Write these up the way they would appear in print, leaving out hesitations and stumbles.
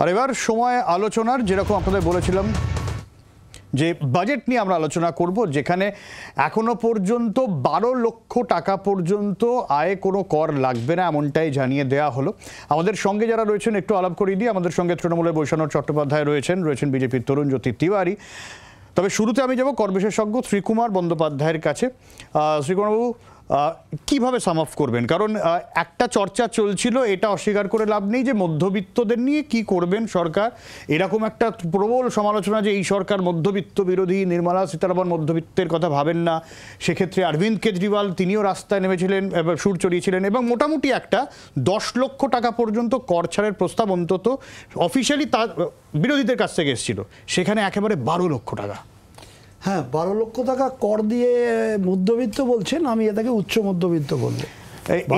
আর এবার সময় আলোচনার, যেরকম আপনাদের বলেছিলাম যে বাজেট নিয়ে আমরা আলোচনা করব, যেখানে এখনো পর্যন্ত 12 লক্ষ টাকা পর্যন্ত আয়ে কোনো কর লাগবে না এমনটাই জানিয়ে দেওয়া হলো। আমাদের সঙ্গে যারা রয়েছেন একটু আলাপ করিয়ে দিই। আমাদের সঙ্গে তৃণমূলের বৈষ্ণব চট্টোপাধ্যায় রয়েছেন বিজেপির তরুণজ্যোতি তিওয়ারি। তবে শুরুতে আমি যাব কর বিশেষজ্ঞ শ্রীকুমার বন্দ্যোপাধ্যায়ের কাছে। শ্রীকুমারবাবু, কিভাবে সাম আপ করবেন? কারণ একটা চর্চা চলছিল, এটা অস্বীকার করে লাভ নেই, যে মধ্যবিত্তদের নিয়ে কি করবেন সরকার। এরকম একটা প্রবল সমালোচনা যে এই সরকার মধ্যবিত্ত বিরোধী, নির্মলা সীতারামন মধ্যবিত্তের কথা ভাবেন না। সেক্ষেত্রে অরবিন্দ কেজরিওয়াল তিনিও রাস্তায় নেমেছিলেন, সুর চড়িয়েছিলেন, এবং মোটামুটি একটা 10 লক্ষ টাকা পর্যন্ত কর ছাড়ের প্রস্তাব অন্তত অফিসিয়ালি তার বিরোধীদের কাছ থেকে এসেছিল। সেখানে একেবারে 12 লক্ষ টাকা। হ্যাঁ, 12 লক্ষ টাকা কর দিয়ে মধ্যবিত্ত বলছেন, আমি এটাকে উচ্চ মধ্যবিত্ত বলবো।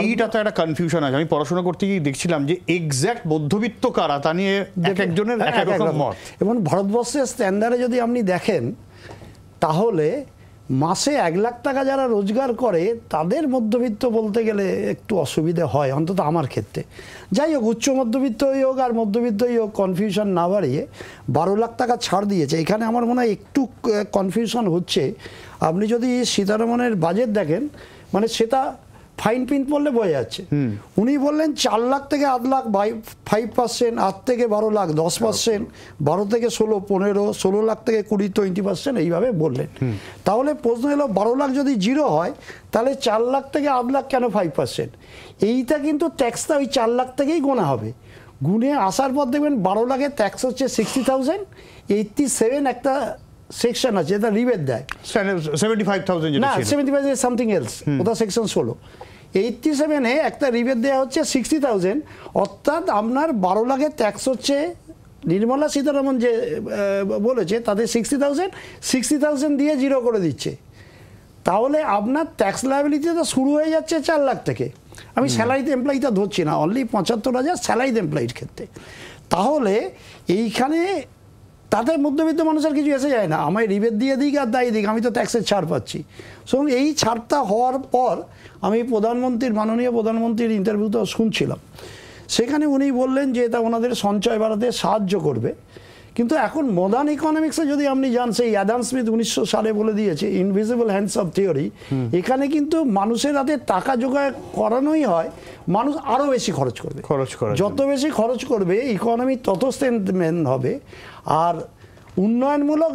এইটা তো একটা কনফিউশন আছে। আমি পড়াশোনা করতে গিয়ে দেখছিলাম যে এক্স্যাক্ট মধ্যবিত্ত কারা, তা নিয়ে এক একজনের এক এক রকম মত। এবং ভারতবর্ষের স্ট্যান্ডার্ডে যদি আপনি দেখেন, তাহলে মাসে 1 লাখ টাকা যারা রোজগার করে তাদের মধ্যবিত্ত বলতে গেলে একটু অসুবিধে হয়, অন্তত আমার ক্ষেত্রে। যাই হোক, উচ্চ মধ্যবিত্তই হোক আর মধ্যবিত্তই হোক, কনফিউশন না বাড়িয়ে 12 লাখ টাকা ছাড় দিয়েছে। এখানে আমার মনে হয় একটু কনফিউশন হচ্ছে। আপনি যদি সীতারমনের বাজেট দেখেন, মানে সেটা ফাইন প্রিন্ট পড়লে বোঝা যাচ্ছে। উনি বললেন 4 লাখ থেকে 8 লাখ 5%, 8 থেকে 12 লাখ 10%, 12 থেকে 16 15, 16 লাখ থেকে 20 20%, এইভাবে বললেন। তাহলে প্রশ্ন এলো, 12 লাখ যদি জিরো হয় তাহলে 4 লাখ থেকে 8 লাখ কেন 5%? এইটা কিন্তু ট্যাক্সটা ওই 4 লাখ থেকেই গোনা হবে। গুনে আসার পর দেখবেন 12 লাখের ট্যাক্স হচ্ছে 60,000, 87 একটা সেকশন আছে, এটা রিবেট দেয়। 75,000 না, 75 ইজ সামথিং এলস, ওটা সেকশন 16। 87-এ একটা রিবেট দেওয়া হচ্ছে 60,000, অর্থাৎ আপনার 12 লাখের ট্যাক্স হচ্ছে, নির্মলা সীতারামন যে বলেছে তাদের 60,000 দিয়ে জিরো করে দিচ্ছে। তাহলে আপনার ট্যাক্স লায়াবিলিটিটা শুরু হয়ে যাচ্ছে 4 লাখ থেকে। আমি স্যালারিড এমপ্লয়িটা ধরছি না, অনলি 75,000 স্যালারিড এমপ্লয়ির ক্ষেত্রে। তাহলে এইখানে তাতে মধ্যবিত্ত মানুষের কিছু এসে যায় না, আমায় রিবেট দিয়ে দিক আর দায়ী দিক, আমি তো ট্যাক্সের ছাড় পাচ্ছি। সো এই ছাড়টা হওয়ার পর আমি মাননীয় প্রধানমন্ত্রীর ইন্টারভিউটা শুনছিলাম। সেখানে উনি বললেন যে এটা ওনাদের সঞ্চয় বাড়াতে সাহায্য করবে। কিন্তু এখন মডার্ন ইকোনমিক্সে যদি আপনি যান, সেই অ্যাডাম স্মিথ 1900 সালে বলে দিয়েছে ইনভিজিবল হ্যান্ডস অফ থিওরি, এখানে কিন্তু মানুষের হাতে টাকা জোগাড় করানোই হয়, মানুষ আরও বেশি খরচ করবে। যত বেশি খরচ করবে ইকোনমি তত স্ট্রেংথেন হবে। আর উন্নয়নমূলক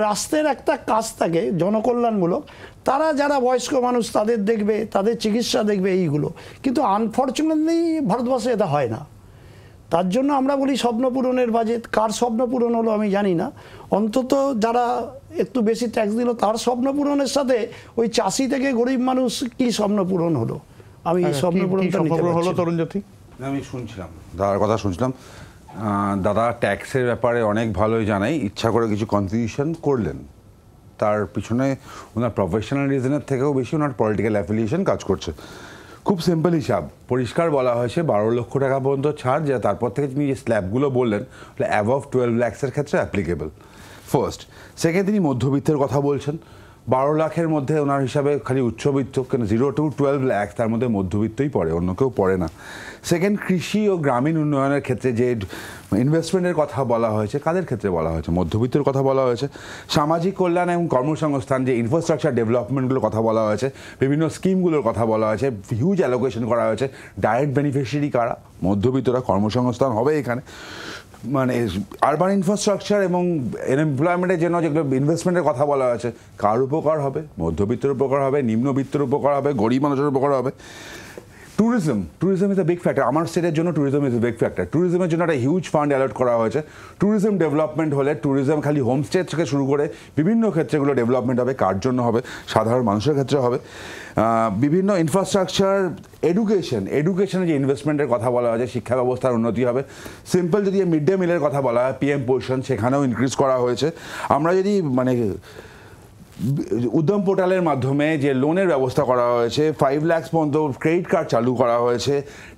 রাষ্ট্রের একটা কাজ থাকে জনকল্যাণমূলক, তারা যারা বয়স্ক মানুষ তাদের দেখবে, তাদের চিকিৎসা দেখবে, এইগুলো। কিন্তু আনফর্চুনেটলি ভারতবর্ষে এটা হয় না। তার জন্য আমরা বলি স্বপ্ন পূরণের বাজেট। কার স্বপ্ন পূরণ হলো আমি জানি না, অন্তত যারা একটু বেশি ট্যাক্স দিল তার স্বপ্ন পূরণের সাথে ওই চাষি থেকে গরিব মানুষ কি স্বপ্ন পূরণ হলো, আমি স্বপ্ন পূরণটা নিতে হলো। তরুণজ্যোতি, আমি শুনছিলাম দাদার কথা শুনছিলাম। দাদা ট্যাক্সের ব্যাপারে অনেক ভালোই জানাই, ইচ্ছা করে কিছু কনফিউশন করলেন। তার পিছনে ওনার প্রফেশনাল রিজনের থেকেও বেশি ওনার পলিটিক্যাল অ্যাফিলিয়েশন কাজ করছে। খুব সিম্পল হিসাব, পরিষ্কার বলা হয়েছে 12 লক্ষ টাকা পর্যন্ত ছাড়, যা তারপর থেকে তিনি যে স্ল্যাবগুলো বললেন অ্যাবভ 12 লাখসের ক্ষেত্রে অ্যাপ্লিকেবল। ফার্স্ট। সেকেন্ড, তিনি মধ্যবিত্তের কথা বলছেন। 12 লাখের মধ্যে ওনার হিসাবে খালি উচ্চবিত্ত, কেন 0 to 12 লাখ তার মধ্যে মধ্যবিত্তই পড়ে, অন্য কেউ পড়ে না। সেকেন্ড, কৃষি ও গ্রামীণ উন্নয়নের ক্ষেত্রে যে ইনভেস্টমেন্টের কথা বলা হয়েছে, কাদের ক্ষেত্রে বলা হয়েছে? মধ্যবিত্তের কথা বলা হয়েছে। সামাজিক কল্যাণ এবং কর্মসংস্থান, যে ইনফ্রাস্ট্রাকচার ডেভেলপমেন্টগুলোর কথা বলা হয়েছে, বিভিন্ন স্কিমগুলোর কথা বলা হয়েছে, হিউজ অ্যালোকেশন করা হয়েছে। ডাইরেক্ট বেনিফিশিয়ারি কারা? মধ্যবিত্তরা। কর্মসংস্থান হবে এখানে, মানে আরবান ইনফ্রাস্ট্রাকচার এবং এমপ্লয়মেন্টের জন্য যেগুলো ইনভেস্টমেন্টের কথা বলা হয়েছে, কার উপকার হবে? মধ্যবিত্তের উপকার হবে, নিম্নবিত্তের উপকার হবে, গরিব মানুষের উপকার হবে। Tourism is a big factor. আমার স্টেটের জন্য tourism is a big factor. ট্যুরিজমের জন্য একটা হিউজ ফান্ড অ্যালট করা হয়েছে। ট্যুরিজম ডেভেলপমেন্ট হলে, ট্যুরিজম খালি হোমস্টে থেকে শুরু করে বিভিন্ন ক্ষেত্রেগুলো ডেভেলপমেন্ট হবে। কার জন্য হবে? সাধারণ মানুষের ক্ষেত্রে হবে। বিভিন্ন ইনফ্রাস্ট্রাকচার, এডুকেশনে যে ইনভেস্টমেন্টের কথা বলা হয়েছে, শিক্ষা ব্যবস্থার উন্নতি হবে। সিম্পল যদি মিড ডে মিলের কথা বলা হয়, PM পোর্শন, সেখানেও ইনক্রিজ করা হয়েছে। আমরা যদি মানে উদ্যম পোর্টালের মাধ্যমে যে লোনের ব্যবস্থা করা হয়েছে, 5 লাখ পর্যন্ত ক্রেডিট কার্ড চালু করা হয়েছে,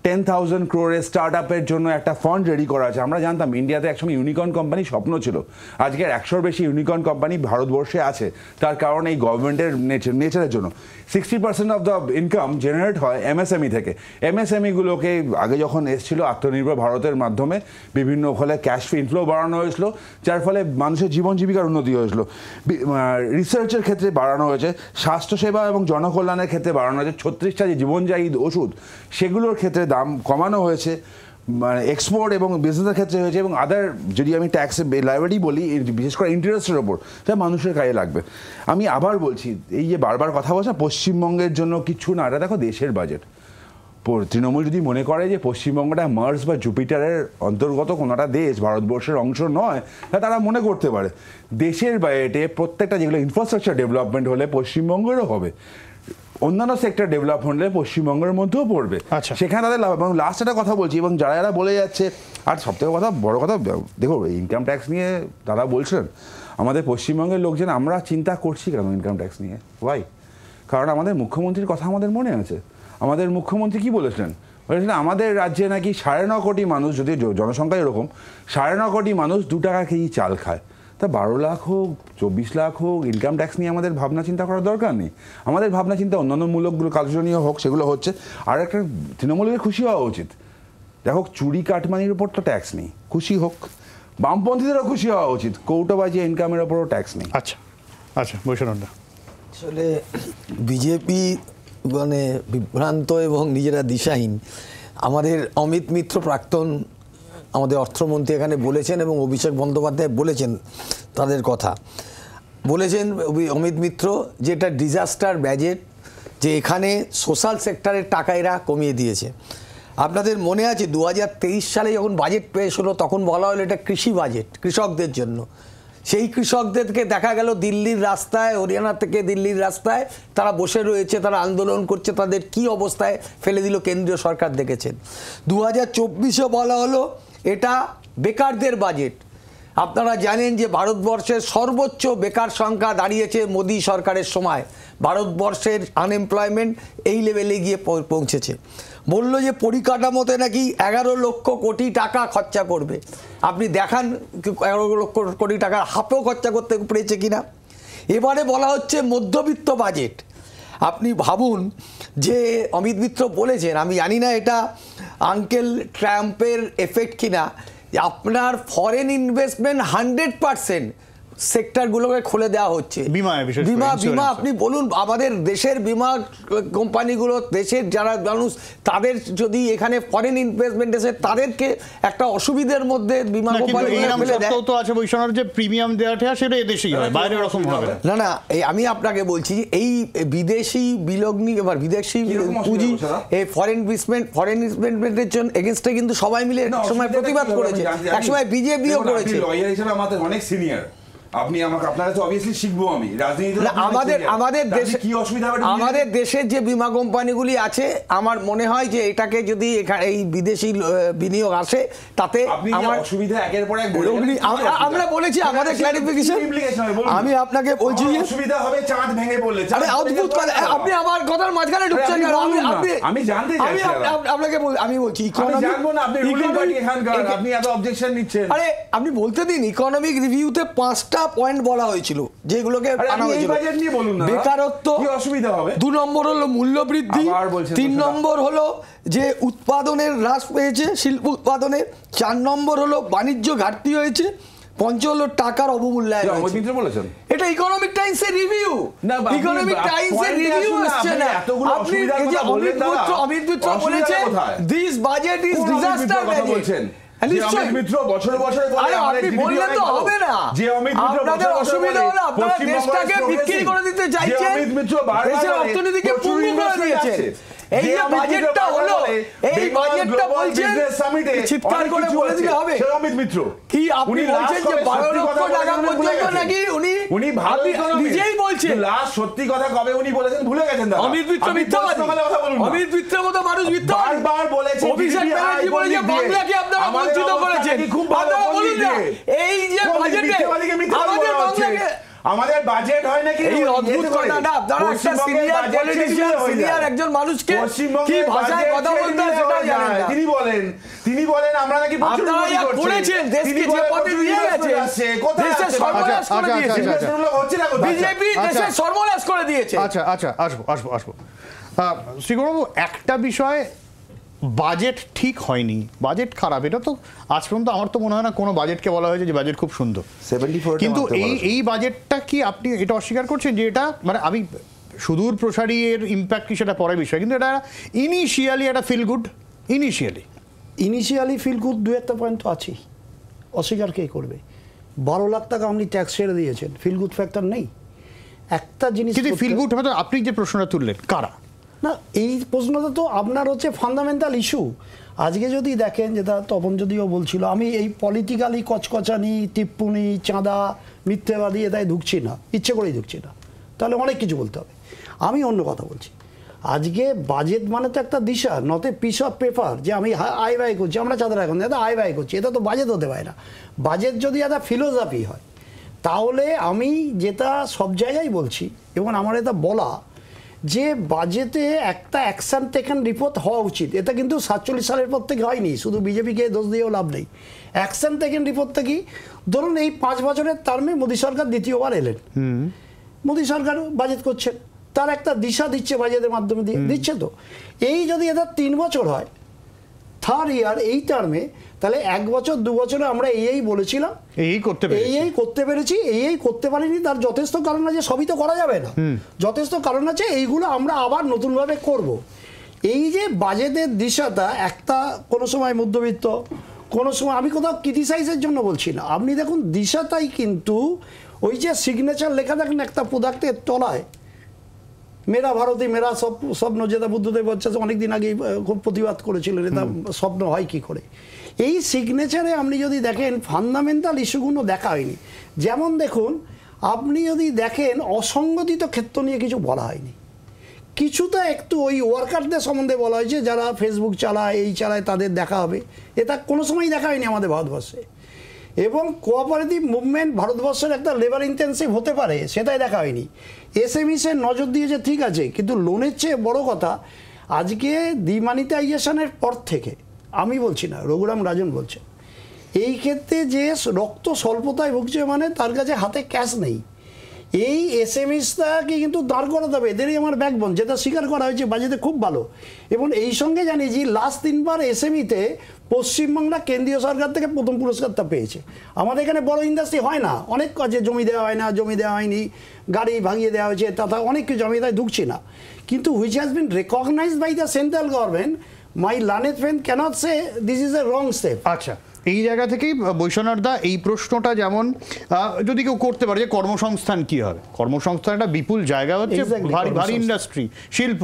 10,000 crore স্টার্ট আপের জন্য একটা ফান্ড রেডি করা আছে। আমরা জানতাম ইন্ডিয়াতে একসময় ইউনিকর্ন কোম্পানি স্বপ্ন ছিল, আজকের 100-র বেশি ইউনিকর্ন কোম্পানি ভারতবর্ষে আছে। তার কারণ এই গভর্নমেন্টের নেচারের জন্য 60% অফ দ্য ইনকাম জেনারেট হয় এমএসএমই থেকে। এমএসএমইগুলোকে আগে যখন এসেছিল আত্মনির্ভর ভারতের মাধ্যমে বিভিন্ন ফলে ক্যাশ ইনফ্লো বাড়ানো হয়েছিল, যার ফলে মানুষের জীবন জীবিকার উন্নতি হয়েছিল। রিসার্চের ক্ষেত্রে বাড়ানো হয়েছে, স্বাস্থ্যসেবা এবং জনকল্যাণের ক্ষেত্রে বাড়ানো হয়েছে। 36টা যে জীবনদায়ী ওষুধ সেগুলোর ক্ষেত্রে দাম কমানো হয়েছে, মানে এক্সপোর্ট এবং বিজনেসের ক্ষেত্রে হয়েছে। এবং আদার যদি আমি ট্যাক্স লাইবিলিটি বলি, বিশেষ করে ইন্টারেস্টের ওপর, সেটা মানুষের কাজে লাগবে। আমি আবার বলছি, এই যে বারবার কথা বলছে পশ্চিমবঙ্গের জন্য কিছু না, এটা দেখো দেশের বাজেট। তৃণমূল যদি মনে করে যে পশ্চিমবঙ্গটা মার্স বা জুপিটারের অন্তর্গত কোনোটা দেশ, ভারতবর্ষের অংশ নয়, তারা মনে করতে পারে। দেশের বাজেটে প্রত্যেকটা যেগুলো ইনফ্রাস্ট্রাকচার ডেভেলপমেন্ট হলে পশ্চিমবঙ্গেরও হবে, অন্যান্য সেক্টর ডেভেলপ হলে পশ্চিমবঙ্গের মধ্যেও পড়বে, সেখানে তাদের লাভ। এবং লাস্ট একটা কথা বলছি, এবং যারা যারা বলে যাচ্ছে, আর সবথেকে কথা বড় কথা দেখো, ইনকাম ট্যাক্স নিয়ে তারা বলছেন আমাদের পশ্চিমবঙ্গের লোকজন আমরা চিন্তা করছি কেন ইনকাম ট্যাক্স নিয়ে, ওয়াই? কারণ আমাদের মুখ্যমন্ত্রীর কথা আমাদের মনে আছে। আমাদের মুখ্যমন্ত্রী কি বলেছিলেন? বলেছিলেন আমাদের রাজ্যে নাকি 9.5 কোটি মানুষ, যদি জনসংখ্যা এরকম 9.5 কোটি মানুষ 2 টাকা কেজি চাল খায়। তা 12 লাখ হোক 24 লাখ হোক, ইনকাম ট্যাক্স নিয়ে আমাদের ভাবনা চিন্তা করার দরকার নেই। আমাদের ভাবনা চিন্তা অন্যান্য মূলকগুলো কার্যনীয় হোক, সেগুলো হচ্ছে। আর একটা তৃণমূলের খুশি হওয়া উচিত। দেখো, চুরি কাটমানির উপর তো ট্যাক্স নেই, খুশি হোক। বামপন্থীদেরও খুশি হওয়া উচিত, কৌটোবাজি ইনকামের ওপরও ট্যাক্স নেই। আচ্ছা আচ্ছা, বৈষ্ণবদা। আসলে বিজেপি মানে বিভ্রান্ত এবং নিজেরা দিশাহীন। আমাদের অমিত মিত্র প্রাক্তন আমাদের অর্থমন্ত্রী এখানে বলেছেন, এবং অভিষেক বন্দ্যোপাধ্যায় বলেছেন তাদের কথা। বলেছেন অমিত মিত্র যে এটা ডিজাস্টার বাজেট, যে এখানে সোশ্যাল সেক্টরের টাকা এরা কমিয়ে দিয়েছে। আপনাদের মনে আছে 2023 সালে যখন বাজেট পেশ হলো, তখন বলা হলো এটা কৃষি বাজেট, কৃষকদের জন্য। সেই কৃষকদেরকে দেখা গেল দিল্লির রাস্তায়, হরিয়ানা থেকে দিল্লির রাস্তায় তারা বসে রয়েছে, তারা আন্দোলন করছে। তাদের কি অবস্থায় ফেলে দিল কেন্দ্রীয় সরকার দেখেছেন। 2024-এ বলা হলো এটা বেকারদের বাজেট। আপনারা জানেন যে ভারতবর্ষের সর্বোচ্চ বেকার সংখ্যা দাঁড়িয়েছে মোদী সরকারের সময়। ভারতবর্ষের আনএমপ্লয়মেন্ট এই লেভেলে গিয়ে পৌঁছেছে। বললো যে পরিকাঠামোতে নাকি 11 লক্ষ কোটি টাকা খরচা করবে। আপনি দেখান 11 লক্ষ কোটি টাকার হাফও খরচা করতে পেরেছে কিনা। এবারে বলা হচ্ছে মধ্যবিত্ত বাজেট। আপনি ভাবুন যে অমিত মিত্র বলেছেন, আমি জানি না এটা আঙ্কেল ট্রাম্পের এফেক্ট কিনা, আপনার ফরেন ইনভেস্টমেন্ট 100% সেক্টরগুলোকে খুলে দেওয়া হচ্ছে। বিমা আপনি বলুন, আমাদের দেশের বিমা কোম্পানিগুলো, দেশের যারা মানুষ, তাদের যদি এখানে ফরেন ইনভেস্টমেন্ট এসে তাদেরকে একটা অসুবিধার মধ্যে বিমা কোম্পানিগুলো ফেলে দেয়। তো আছে বৈষ্ণব যে প্রিমিয়াম দেওয়াটা সেটা এদেশেই হয়, বাইরে এরকম হবে না। না, আমি আপনাকে বলছি এই বিদেশি বিলগ্নি এবার বিদেশি পুঁজি, এই ফরেন ইনভেস্টমেন্টের জন্য এগেইনস্টে কিন্তু সবাই মিলে একসময় প্রতিবাদ করেছে, একসময় বিজেপিও করেছে। লয়ার হিসেবে আমাদের অনেক সিনিয়র, আপনি আমাকে আপনারা তো অবভিয়াসলি শিখবো। আমি আমাদের দেশের যে বিমা কোম্পানিগুলি আছে, আমার মনে হয় যে এটাকে যদি এই বিদেশি বিনিয়োগ আসে, তাতে আমার সুবিধা একের পর এক আমরা বলেছি আমাদের ক্লারিফিকেশন। আমি আপনাকে বলছি যে সুবিধা হবে চাঁদ ভেঙে পড়লে। আরে অদ্ভুত, আপনি আমার কথার মাঝখানে ঢুকছেন কেন? আমি জানতে চাই, আপনাকে আমি বলছি আপনি এত অবজেকশন নিচ্ছেন। আরে আপনি বলতে দিন। ইকোনমিক রিভিউতে 5টা পয়েন্ট বলা হয়েছিল যেগুলোকে আনা হয়েছিল। বেকারত্ব, 2 নম্বর হলো মূল্য বৃদ্ধি, 3 নম্বর হলো যে উৎপাদনের হ্রাস পেয়েছে, শিল্প উৎপাদনে, 4 নম্বর হলো বাণিজ্য ঘাটতি হয়েছে, 5 হলো টাকার অবমূল্যায়ন হয়েছে। এটা ইকোনমিক টাইমসের রিভিউ। ইকোনমিক টাইমসের রিভিউ আসছে না। আপনি এই যে অমিত মিত্র বলেছে this budget is disaster budget. আপনাদের অসুবিধা হলো আপনারা দেশটাকে বিক্রি করে দিতে চাইছেন, দেশের অর্থনীতিকে পঙ্গু করে দিয়েছেন। এই যে বাজেটটা হলো, এই বাজেটটা বলছেন চিৎকার করে বলে দিলে হবে কি? আপনি বলছেন যে 12 লক্ষ টাকা পর্যন্ত নাকি উনি নিজেই বলছেন। সত্যি কথা কবে উনি বলেছেন ভুলে গেছেন। অমিত মিত্র মিথ্যাবাদী, অমিত মিত্রের মতো মানুষ মিথ্যাবাদী। অভিষেক ব্যানার্জি বলেছে বাংলাকে আপনারা বঞ্চিত করেছেন। আপনারা বলুন না এই যে বাজেটে আমাদের বাংলাকে আমাদের বাজেট হয় নাকি এই অদ্ভুত কথা না, আপনারা একটা সিনিয়র পলিটিশিয়ান, সিনিয়র একজন মানুষকে কি ভাষায় কথা বলতে হয় সেটাও জানেন না। তিনি বলেন আমরা নাকি প্রচুর আপনারা উন্নতি যা করছি। করেছেন, দেশকে তিনি যে বলেন পথে প্রচুর নিয়ে investment গেছেন, আসছে। কোথায় দেশের আসছে? সর্বনাশ করে আচ্ছা, দিয়েছে। আচ্ছা, আচ্ছা। investment হচ্ছে না কোথায়? বিজেপি দেশের সর্বনাশ করে দিয়েছে। আচ্ছা আচ্ছা, আসবো শ্রীগৌরবাবু, একটা বিষয়, বাজেট ঠিক হয়নি, বাজেট খারাপ, এটা তো আজ পর্যন্ত আমার তো মনে হয় না কোনো বাজেটকে বলা হয়েছে যে বাজেট খুব সুন্দর। 74 কিন্তু এই বাজেটটা কি আপনি এটা অস্বীকার করছেন যে এটা, মানে আমি সুদূর প্রসারী এর ইম্প্যাক্ট কি সেটা পরের বিষয়, কিন্তু এটা ইনিশিয়ালি একটা feel good, initially feel good, দু একটা পয়েন্ট তো আছেই, অস্বীকার কে করবে? 12 লাখ টাকা আপনি ট্যাক্স ছেড়ে দিয়েছেন, ফিল গুড ফ্যাক্টর নেই? একটা জিনিস কিন্তু করতে- ফিল গুড হয়তো আপনি যে প্রশ্নটা তুললেন, কারা? না, এই প্রশ্নটা তো আপনার হচ্ছে ফান্ডামেন্টাল ইস্যু। আজকে যদি দেখেন, যেটা তপন যদিও বলছিল, আমি এই পলিটিক্যালি কচকচানি, টিপ্পুনি, চাঁদা, মিথ্যেবাদী এটাই ঢুকছি না, ইচ্ছে করেই ঢুকছি না, তাহলে অনেক কিছু বলতে হবে। আমি অন্য কথা বলছি, আজকে বাজেট মানে তো একটা দিশা, not a piece of paper যে আমি আয় ব্যয় করছি, আমরা চাঁদা এখন এটা আয় ব্যয় করছি, এটা তো বাজেট হতে পারে না। বাজেট যদি একটা ফিলোসফি হয়, তাহলে আমি যেটা সব জায়গায় বলছি এবং আমার এটা বলা, যে বাজেটে একটা অ্যাকশন টেকেন রিপোর্ট হওয়া উচিত। এটা কিন্তু 47 সালের পর থেকে হয়নি, শুধু বিজেপিকে দোষ দিয়েও লাভ নেই। অ্যাকশন টেকেন রিপোর্টটা কি? ধরুন এই 5 বছরের টার্মে মোদী সরকার দ্বিতীয়বার এলেন, মোদী সরকার বাজেট করছেন, তার একটা দিশা দিচ্ছে বাজেটের মাধ্যমে, দিচ্ছে তো। এই যদি এটা 3 বছর হয়, থার্ড ইয়ার এই টার্মে, তাহলে 1 বছর 2 বছরে আমরা এই বলেছিলাম, এই করতে পেরেছি, এই করতে পেরেছি, এই করতে পারিনি, তার যথেষ্ট কারণ আছে, সবই তো করা যাবে না, যথেষ্ট কারণ আছে, এইগুলো আমরা আবার নতুনভাবে করব। এই যে বাজেটের দিশাটা, একটা কোনো সময় মধ্যবিত্ত, কোনো সময়, আমি কোথাও ক্রিটিসাইজের জন্য বলছি না, আপনি দেখুন দিশাটাই কিন্তু ওই যে সিগনেচার লেখা দেখেন একটা প্রোডাক্টের তলায়, মেরা ভারতী মেরা স্বপ্ন, যেটা বুদ্ধদেব হচ্ছে অনেকদিন আগে খুব প্রতিবাদ করেছিলেন, এটা স্বপ্ন হয় কি করে। এই সিগনেচারে আপনি যদি দেখেন ফান্ডামেন্টাল ইস্যুগুলো দেখা হয়নি। যেমন দেখুন, আপনি যদি দেখেন অসংগঠিত ক্ষেত্র নিয়ে কিছু বলা হয়নি, কিছুটা একটু ওই ওয়ার্কারদের সম্বন্ধে বলা হয়েছে, যারা ফেসবুক চালায়, এই চালায়, তাদের দেখা হবে, এটা কোনো সময়ই দেখা হয়নি আমাদের ভারতবর্ষে। এবং কোঅপারেটিভ মুভমেন্ট ভারতবর্ষের একটা লেবার ইন্টেন্সিভ হতে পারে, সেটাই দেখা হয়নি। এসএমইসের নজর দিয়েছে ঠিক আছে, কিন্তু লোনের চেয়ে বড় কথা, আজকে ডিমানিটাইজেশনের পর থেকে, আমি বলছি না, রঘুরাম রাজন বলছে, এই ক্ষেত্রে যে রক্ত স্বল্পতায় ভুগছে, মানে তার কাছে হাতে ক্যাশ নেই, এই এসএমইসটাকে কিন্তু দাঁড় করাতে হবে, এদেরই আমার ব্যাকবোন, যেটা স্বীকার করা হয়েছে বাজেটে খুব ভালো। এবং এই সঙ্গে জানি যে লাস্ট 3 বার এসএমইতে পশ্চিমবাংলা কেন্দ্রীয় সরকার থেকে প্রথম পুরস্কারটা পেয়েছে। আমাদের এখানে বড় ইন্ডাস্ট্রি হয় না, অনেক কাজে জমি দেওয়া হয় না, জমি দেওয়া হয়নি, গাড়ি ভাঙিয়ে দেওয়া হয়েছে, তথা অনেক কিছু, আমি তাই ঢুকছি না, কিন্তু which has been recognised by the central government. My learned friend cannot say this is a wrong step. আচ্ছা, এই জায়গা থেকেই বৈশ্বনাথদা এই প্রশ্নটা যেমন যদি কেউ করতে পারে যে কর্মসংস্থান কি হবে, কর্মসংস্থান একটা বিপুল জায়গা হচ্ছে, ভারী ইন্ডাস্ট্রি, শিল্প,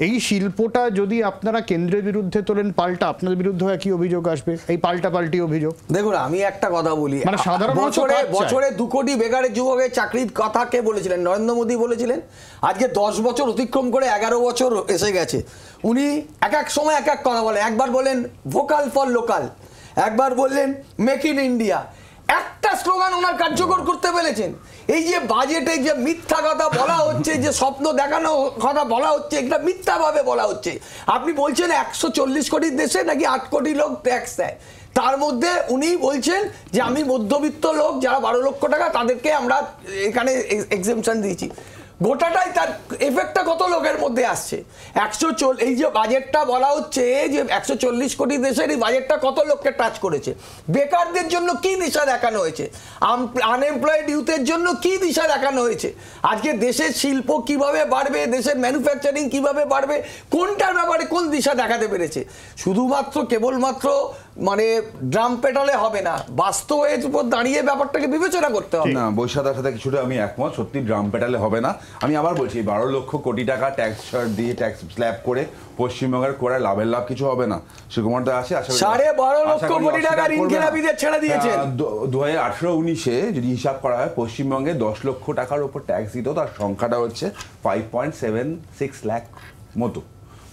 এই শিল্পটা যদি আপনারা কেন্দ্রের বিরুদ্ধে তোলেন, পাল্টা আপনাদের বিরুদ্ধে হয় কি অভিযোগ আসবে? এই পাল্টি অভিযোগ। দেখুন, আমি একটা কথা বলি, মানে সাধারণ বছরে 2 কোটি বেকারের যুবকের চাকরির কথা কে বলেছিলেন? নরেন্দ্র মোদী বলেছিলেন। আজকে 10 বছর অতিক্রম করে 11 বছর এসে গেছে, উনি এক এক সময় এক এক কথা বলেন। একবার বলেন ভোকাল ফর লোকাল, একবার বললেন মেক ইন ইন্ডিয়া, একটা স্লোগান ওনার কার্যকর করতে পেরেছেন। এই যে বাজেটে যে মিথ্যা কথা বলা হচ্ছে, যে স্বপ্ন দেখানো কথা বলা হচ্ছে, এটা মিথ্যাভাবে বলা হচ্ছে। আপনি বলছেন 140 কোটির দেশে নাকি 8 কোটি লোক ট্যাক্স দেয়, তার মধ্যে উনি বলছেন যে আমি মধ্যবিত্ত লোক, যারা 12 লক্ষ টাকা, তাদেরকে আমরা এখানে এক্সেমশন দিয়েছি। গোটাটাই তার এফেক্টটা কত লোকের মধ্যে আসছে? এই যে বাজেটটা বলা হচ্ছে যে 140 কোটি দেশের এই বাজেটটা কত লোককে টাচ করেছে? বেকারদের জন্য কি দিশা দেখানো হয়েছে? আনএমপ্লয়েড ইউথের জন্য কি দিশা দেখানো হয়েছে? আজকে দেশের শিল্প কিভাবে বাড়বে, দেশের ম্যানুফ্যাকচারিং কিভাবে বাড়বে, কোনটার ব্যাপারে কোন দিশা দেখাতে পেরেছে? শুধুমাত্র কেবলমাত্র মানে ড্রাম পেটালে হবে না, বাস্তবের উপর দাঁড়িয়ে ব্যাপারটাকে বিবেচনা করতে হবে। না, বৈশাখার সাথে কিছুটা আমি একমত, সত্যি ড্রাম পেটালে হবে না। আমি আবার বলছি, 12 লক্ষ কোটি টাকা ট্যাক্স দিয়ে ট্যাক্স স্ল্যাব করে পশ্চিমবঙ্গের করে লাভের লাভ কিছু হবে না। সুকুমার দা আছে, 12.5 লক্ষ কোটি টাকা ঋণ খেলাপিদের ছেড়ে দিয়েছেন। 2018-19-এ যদি হিসাব করা হয়, পশ্চিমবঙ্গে 10 লক্ষ টাকার উপর ট্যাক্স দিত, তার সংখ্যাটা হচ্ছে 5.76 লাখ মতো।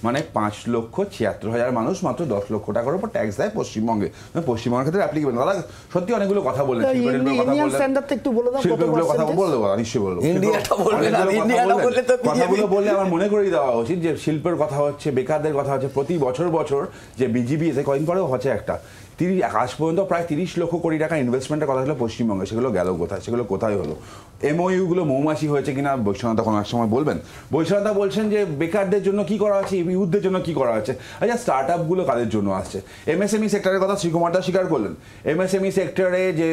মানে 5,76,000 মানুষ মাত্র 10 লক্ষ টাকার উপর ট্যাক্স দেয় পশ্চিমবঙ্গে। পশ্চিমবঙ্গের ক্ষেত্রে অ্যাপ্লিকেবল। দাদা সত্যি অনেকগুলো কথা বললেন, ইন্ডিয়ান স্ট্যান্ডার্ড একটু বলে দাও, শিল্পের কথা বলবো, নিশ্চয়ই বলবো। ইন্ডিয়াটা বলবেন না, ইন্ডিয়াটা বললে তো কথাগুলো বললে আমার মনে করিয়ে দেওয়া উচিত যে শিল্পের কথা হচ্ছে, বেকারদের কথা হচ্ছে। প্রতি বছর যে বিজিবি এতে কদিন পরেও হচ্ছে একটা আজ পর্যন্ত প্রায় 30 লক্ষ কোটি টাকা ইনভেস্টমেন্টের কথা ছিল পশ্চিমবঙ্গে, সেগুলো গেল কোথায়? সেগুলো কোথায় হলো? এমওইউগুলো মৌমাছি হয়েছে কিনা বৈশ্বনাথ কোনো এক সময় বলবেন। বৈশ্বনাথ বলছেন যে বেকারদের জন্য কি করা হচ্ছে, ইউথদের জন্য কি করা হচ্ছে। আচ্ছা, স্টার্ট আপগুলো কাদের জন্য আসছে? এমএসএমই সেক্টরের কথা শ্রীকুমার দা স্বীকার করলেন। এমএসএমই সেক্টরে যে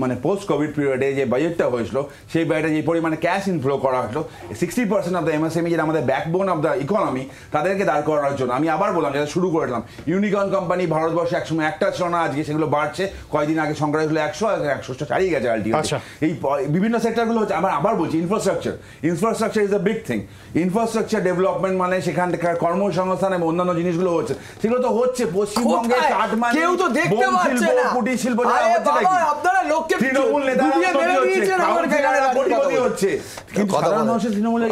মানে পোস্ট কোভিড পিরিয়ডে যে বাজেটটা হয়েছিল, সেই বাজেটে যে পরিমাণে ক্যাশ ইনফ্লো করা হয়েছিল, 60% অফ দ্য এমএসএমই, যেটা আমাদের ব্যাকবোন অফ দ্য ইকোনমি, তাদেরকে দাঁড় করানোর জন্য আমি আবার বললাম, যেটা শুরু করেছিলাম, ইউনিকর্ন কোম্পানি ভারতবর্ষে একসময় একটা ছিল না, আজকে সেগুলো বাড়ছে। কয়েকদিন আগে সংখ্যা হলো 100 ছাড়িয়ে গেছে আলটিমেটলি। এই বিভিন্ন সেক্টরগুলো হচ্ছে। আবার বলছি, infrastructure is a big thing. Infrastructure development মানে সেখান থেকে কর্মসংস্থান এবং অন্যান্য জিনিসগুলো হচ্ছে, সেগুলো তো হচ্ছে পশ্চিমবঙ্গে। কেউ তো দেখতে পাচ্ছে না, কুটির শিল্প আপনারা লোককে তৃণমূল হচ্ছে, কিন্তু সাধারণ মানুষের তৃণমূলে।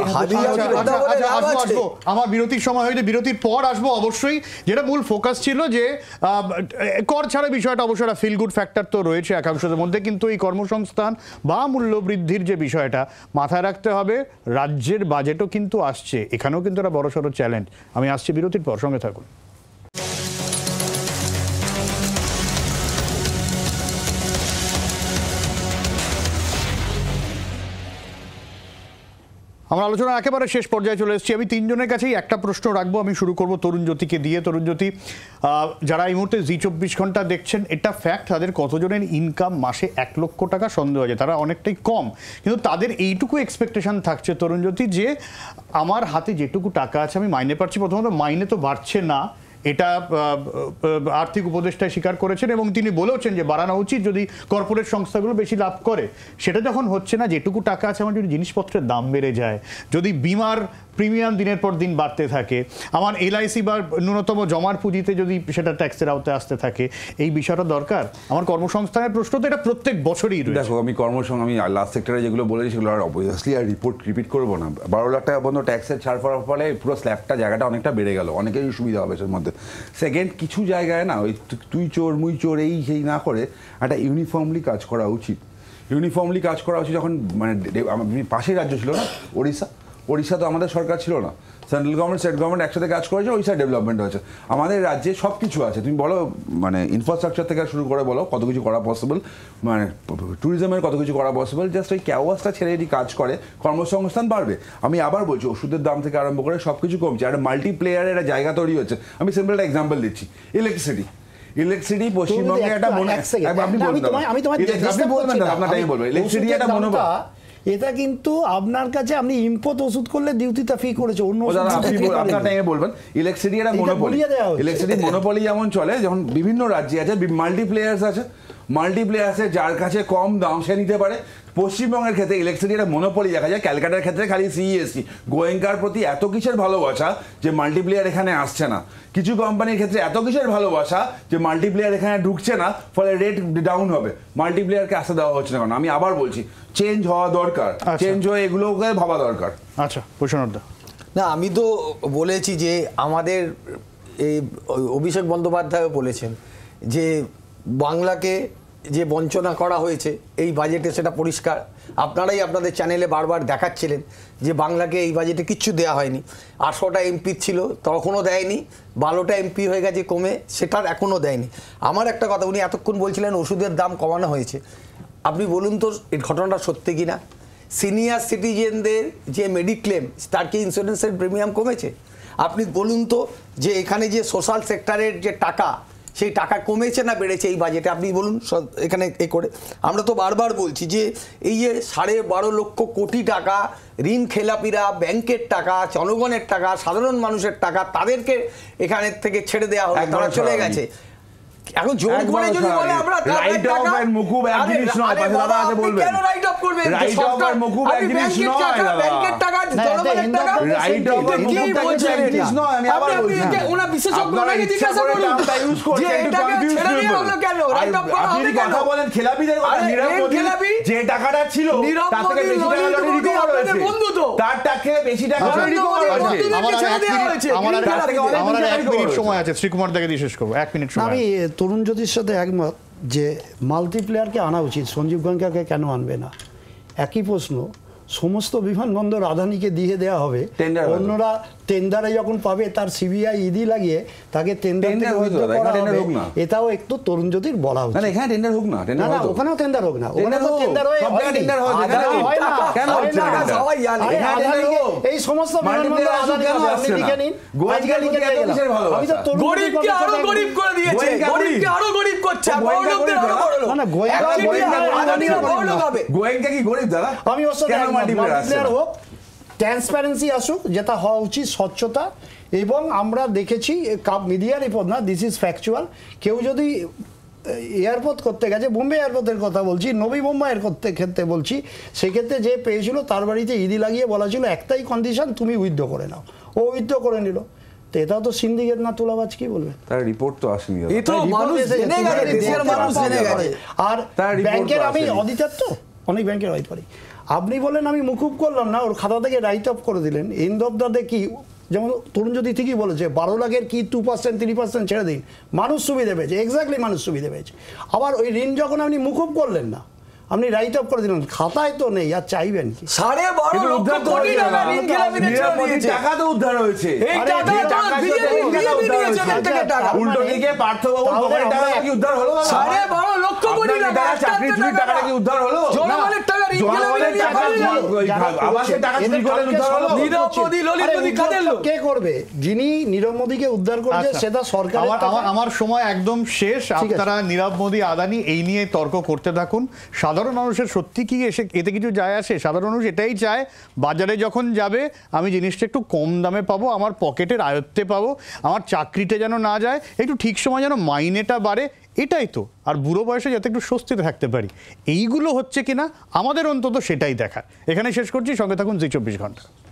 আমার বিরতির সময় হয়েছে, বিরতির পর আসবো অবশ্যই। যেটা মূল ফোকাস ছিল যে কর ছাড়া বিষয়টা অবশ্যই ফিল গুড ফ্যাক্টর তো রয়েছে একাংশের মধ্যে, কিন্তু এই কর্মসংস্থান বা মূল্য বৃদ্ধির যে বিষয়টা মাথায় রাখতে হবে। রাজ্যের বাজেটও কিন্তু আসছে, এখানেও কিন্তু একটা বড়সড় চ্যালেঞ্জ। আমি আসছি বিরতির পর, সঙ্গে থাকুন। আমরা আলোচনা একেবারে শেষ পর্যায়ে চলে এসেছি। আমি তিনজনের কাছেই একটা প্রশ্ন রাখবো। আমি শুরু করব তরুণজ্যোতিকে দিয়ে। তরুণজ্যোতি, যারা এই মুহূর্তে জি 24 ঘন্টা দেখছেন, এটা ফ্যাক্ট, তাদের কতজনের ইনকাম মাসে 1 লক্ষ টাকা সন্দেহ আছে, তারা অনেকটাই কম, কিন্তু তাদের এইটুকু এক্সপেকটেশন থাকছে তরুণজ্যোতি যে আমার হাতে যেটুকু টাকা আছে আমি মাইনে পাচ্ছি। প্রথমত মাইনে তো বাড়ছে না, এটা আর্থিক উপদেষ্টায় স্বীকার করেছেন এবং তিনি বলেওছেন যে বাড়ানো উচিত যদি কর্পোরেট সংস্থাগুলো বেশি লাভ করে। সেটা যখন হচ্ছে না, যেটুকু টাকা আছে আমার যদি জিনিসপত্রের দাম বেড়ে যায়, যদি বিমার প্রিমিয়াম দিনের পর দিন বাড়তে থাকে, আমার এলআইসি বা ন্যূনতম জমার পুঁজিতে যদি সেটা ট্যাক্সের আওতায় আসতে থাকে, এই বিষয়টা দরকার। আমার কর্মসংস্থানের প্রশ্ন তো এটা প্রত্যেক বছরই রয়েছে। দেখো, আমি আমি লাস্ট সেক্টরে যেগুলো বলেছি সেগুলো আর অবভিয়াসলি আর রিপিট করবো না। 12 লাখ টাকা পর্যন্ত ট্যাক্সের ছাড় পড়ার ফলে পুরো স্ল্যাবটা জায়গাটা অনেকটা বেড়ে গেল, অনেকেরই সুবিধা হবে এর মধ্যে। সেকেন্ড, কিছু জায়গায় না ওই তুই চোর মুই চোর এই সেই না করে একটা ইউনিফর্মলি কাজ করা উচিত। যখন মানে পাশের রাজ্য ছিল না ওড়িশা তো আমাদের সরকার ছিল না, সেন্ট্রাল গভর্নমেন্ট স্টেট গভর্নমেন্ট একসাথে কাজ করেছে, ওড়িশার ডেভেলপমেন্ট হয়েছে। আমাদের রাজ্যে সব কিছু আছে, তুমি বলো মানে ইনফ্রাস্ট্রাকচার থেকে শুরু করে বলো কত কিছু করা পসিবল, মানে ট্যুরিজমের কত কিছু করা পসিবল। জাস্ট ওই ক্যাওয়াসটা ছেড়ে যদি কাজ করে কর্মসংস্থান বাড়বে। আমি আবার বলছি, ওষুধের দাম থেকে আরম্ভ করে সব কিছু কমছে, একটা মাল্টিপ্লেয়ারের একটা জায়গা তৈরি হচ্ছে। আমি সিম্পল একটা এক্সাম্পল দিচ্ছি, ইলেকট্রিসিটি পশ্চিমবঙ্গে একটা এটা কিন্তু আপনার কাছে আপনি ইম্পোর্ট ওষুধ করলে ডিউটিটা ফি করেছে, অন্য আপনার টাইমে বলবেন। ইলেকট্রিসিটি একটা মনোপলি যেমন চলে, যেমন বিভিন্ন রাজ্যে আছে মাল্টিপ্লেয়ার্স যার কাছে কম দাম সে নিতে পারে। পশ্চিমবঙ্গের ক্ষেত্রে ইলেকট্রিসিটি একটা মনোপলি দেখা যায়। ক্যালকাটার ক্ষেত্রে খালি সিইএসসি গোয়েঙ্কার প্রতি এত কিসের ভালোবাসা যে মাল্টিপ্লেয়ার এখানে আসছে না। কিছু কোম্পানির ক্ষেত্রে এত কিসের ভালোবাসা যে মাল্টিপ্লেয়ার এখানে ঢুকছে না, ফলে রেট ডাউন হবে। মাল্টিপ্লেয়ারকে আসতে দেওয়া হচ্ছে না। কারণ আমি আবার বলছি, চেঞ্জ হওয়া দরকার, চেঞ্জ হয়ে এগুলোকে ভাবা দরকার। আচ্ছা, প্রশ্নটা না, আমি তো বলেছি যে আমাদের এই অভিষেক বন্দ্যোপাধ্যায় বলেছেন যে বাংলাকে যে বঞ্চনা করা হয়েছে এই বাজেটে, সেটা পরিষ্কার। আপনারাই আপনাদের চ্যানেলে বারবার দেখাচ্ছিলেন যে বাংলাকে এই বাজেটে কিচ্ছু দেওয়া হয়নি। 800টা এমপি ছিল তখনও দেয়নি, 12টা এমপি হয়ে গেছে কমে, সেটার এখনও দেয়নি। আমার একটা কথা, উনি এতক্ষণ বলছিলেন ওষুধের দাম কমানো হয়েছে। আপনি বলুন তো এই ঘটনাটা সত্যি কিনা? সিনিয়র সিটিজেনদের যে মেডিক্লেম, তার কি ইন্স্যুরেন্সের প্রিমিয়াম কমেছে? আপনি বলুন তো যে এখানে যে সোশ্যাল সেক্টরের যে টাকা, সেই টাকা কমেছে না বেড়েছে এই বাজেটে? আপনি বলুন এখানে এ করে। আমরা তো বারবার বলছি যে এই যে 12.5 লক্ষ কোটি টাকা ঋণ খেলাপিরা, ব্যাংকের টাকা, জনগণের টাকা, সাধারণ মানুষের টাকা, তাদেরকে এখানের থেকে ছেড়ে দেওয়া হলো, তারা চলে গেছে। এখন জোর করে যদি বলে আমরা রাইট অফ এন্ড মুকুব এক জিনিস নয়, পাশে দাদা আছে বলবেন কেন রাইট অফ করবেন? রাইট অফ আর মুকুব এক জিনিস নয় দাদা, ব্যাংকের টাকা জনগণের টাকা রাইট অফ আর মুকুব এক জিনিস নয়। আমি আবার বলছি ওনা বিশেষজ্ঞ ওনাকে জিজ্ঞাসা করুন ইউজ করতে যে একটু এটাকে কনফিউজ ছেড়ে দেওয়া হলো কেন? রাইট অফ করা আপনি হবে কেন? কথা বলেন খেলাপিদের কথা। আরে নীরব এই মোদী খেলাপি, যে টাকাটা ছিল নীরব তার থেকে মোদী, বেশি টাকা ললিত অলরেডি মোদী রিকভার আপনাদের হয়েছে, বন্ধু তো। তার থেকে বেশি টাকা নরেন্দ্র অলরেডি রিকভার মোদী হয়েছে। বন্ধুদেরকে আমার আর ছেড়ে এক দেওয়া মিনিট- হয়েছে। আমার আর গ্রিন এক- খেলাপি। আমার আর এক রিকভার মিনিট হয়েছে। সময় আছে, শ্রীকুমার দাকে দিয়ে শেষ করবো, 1 মিনিট সময় আমি আছে। তরুণ জ্যোতির সাথে একমত যে মাল্টিপ্লেয়ারকে আনা উচিত, সঞ্জীব গোয়েঙ্কাকে কেন আনবে না? একই প্রশ্ন, সমস্ত বিমানবন্দর আদানিকে দিয়ে দেওয়া হবে, Tender হবে তো। অন্যরা টেন্ডারে যখন পাবে তার সিবিআই ইডি লাগিয়ে তাকে টেন্ডার Tender থেকে হয়ে withdraw যাবে, করা এখানে হবে। হোক না। এটাও একটু তরুণ জ্যোতির বলা না উচিত। না, এখানে টেন্ডার হোক না, না টেন্ডার না, হোক। ওখানেও টেন্ডার হোক না, ওখানে Tender তো হোক, টেন্ডার হয়ে সব জায়গায় হয়নি। tender হয়, আদানি এখানে হয় না, কেন হয় হচ্ছে না। না? সবাই জানে। আরে এখানে tender আদানিকে- হোক। এই সমস্ত Multiplayer বিমানবন্দর আসুক, আদানি কেন হবে, আসছে আপনি না? লিখে নিন। গোয়েঙ্কার আজকে লিখে প্রতি দিয়ে এত গেলাম। কিসের ভালোবাসা? আমি তো তরুণ জ্যোতির গরিবকে কথা আরো বলছি। গরিব করে দিয়েছে, গোয়েঙ্কা গরিবকে গরিব। আরো গরিব করছে, আর গোয়েঙ্কা বড়লোকদের গরিব আরো দাদা। বড়লোক। না, না, গোয়েঙ্কা Actually, গোয়েঙ্কা আদানিরা গরিব বড়লোক না। হবে। গোয়েঙ্কা কি গরিব দাদা? আমি ওর সাথে কেন multiplayer আসছে না? মাল্টিপ্লেয়ার হোক, ট্রান্সপারেন্সি আসুক, যেটা হওয়া উচিত স্বচ্ছতা। এবং আমরা দেখেছি মিডিয়া রিপোর্ট না, দিস ইজ ফ্যাকচুয়াল, কেউ যদি এয়ারপোর্ট করতে গেছে, বোম্বে এয়ারপোর্টের কথা বলছি, নবী মুম্বাইয়ের ক্ষেত্রে বলছি, সেক্ষেত্রে যে পেয়েছিল তার বাড়িতে ইডি লাগিয়ে বলা ছিল একটাই কন্ডিশন, তুমি উইথড্র করে নাও। ও উইথড্র করে নিল। তো এটাও তো সিন্ডিকেট না, তোলাবাজ কি বলবে? তার রিপোর্ট তো আসেনি দাদা। এই তো মানুষ জেনে গেছে, দেশের মানুষ জেনে গেছে। আর তার report ব্যাংকের, তো আমি আসেনি। অডিটার তো অনেক ব্যাংকের রাইট পারি, আপনি বলেন আমি মুকুব করলাম না, ওর খাতা থেকে রাইট অফ করে দিলেন। এন্ড অফ দ্য ডে কি, যেমন তরুণ যদি ঠিকই বলেছে 12 লাখের কি 2% 3% ছেড়ে দিন, মানুষ সুবিধা পেয়েছে, এক্স্যাক্টলি মানুষ সুবিধা পেয়েছে। আবার ওই ঋণ যখন আপনি মুকুব করলেন না, আপনি রাইট অফ করে দিলেন, খাতায় তো নেই, আর চাইবেন কি? 12.5 কিন্তু লক্ষ উদ্ধার তো কোটি হয়েছে টাকা না। ঋণ খেলাপিদের ছেড়ে নীরব মোদীর দিয়েছে। টাকা তো উদ্ধার হয়েছে। এই আরে, টাকা যে তো টাকা বিজেপি উদ্ধার নিয়েছে ওদের থেকে টাকা। উল্টো দিকে পার্থবাবুর তাহলে পকেটের টাকা আমরা- কি উদ্ধার হলো বাবা? 12.5 লক্ষ কোটি আপনার টাকা, নেতারা চাকরি চুরির টাকাটা কি উদ্ধার হলো? জনগণের টাকা ঋণ জনগণের খেলাপিদের টাকা নিয়ে চলে গেল। যারা আবাসের টাকা চুরি করে উদ্ধার হলো? নীরব মোদী, ললিত আরে মোদী উদ্ধার কাদের লোক? কে করবে? যিনি নীরব মোদীকে উদ্ধার করছে আচ্ছা, সেটা সরকারের আমার- টাকা। আমার- আমার সময় একদম শেষ। ঠিক আছে। আপনারা নীরব মোদী আদানি এই নিয়ে তর্ক করতে থাকুন। সাধারণ মানুষের সত্যি কি এতে কিছু যায় আসে? সাধারণ মানুষ এটাই চায়, বাজারে যখন যাবে আমি জিনিসটা একটু কম দামে পাবো, আমার পকেটের আয়ত্তে পাবো, আমার চাকরিটা যেন না যায়, একটু ঠিক সময় যেন মাইনেটা বাড়ে, এটাই তো। আর বুড়ো বয়সে যাতে একটু স্বস্তিতে থাকতে পারি, এইগুলো হচ্ছে কিনা আমাদের অন্তত সেটাই দেখা। এখানে শেষ করছি, সঙ্গে থাকুন জি 24 ঘন্টা।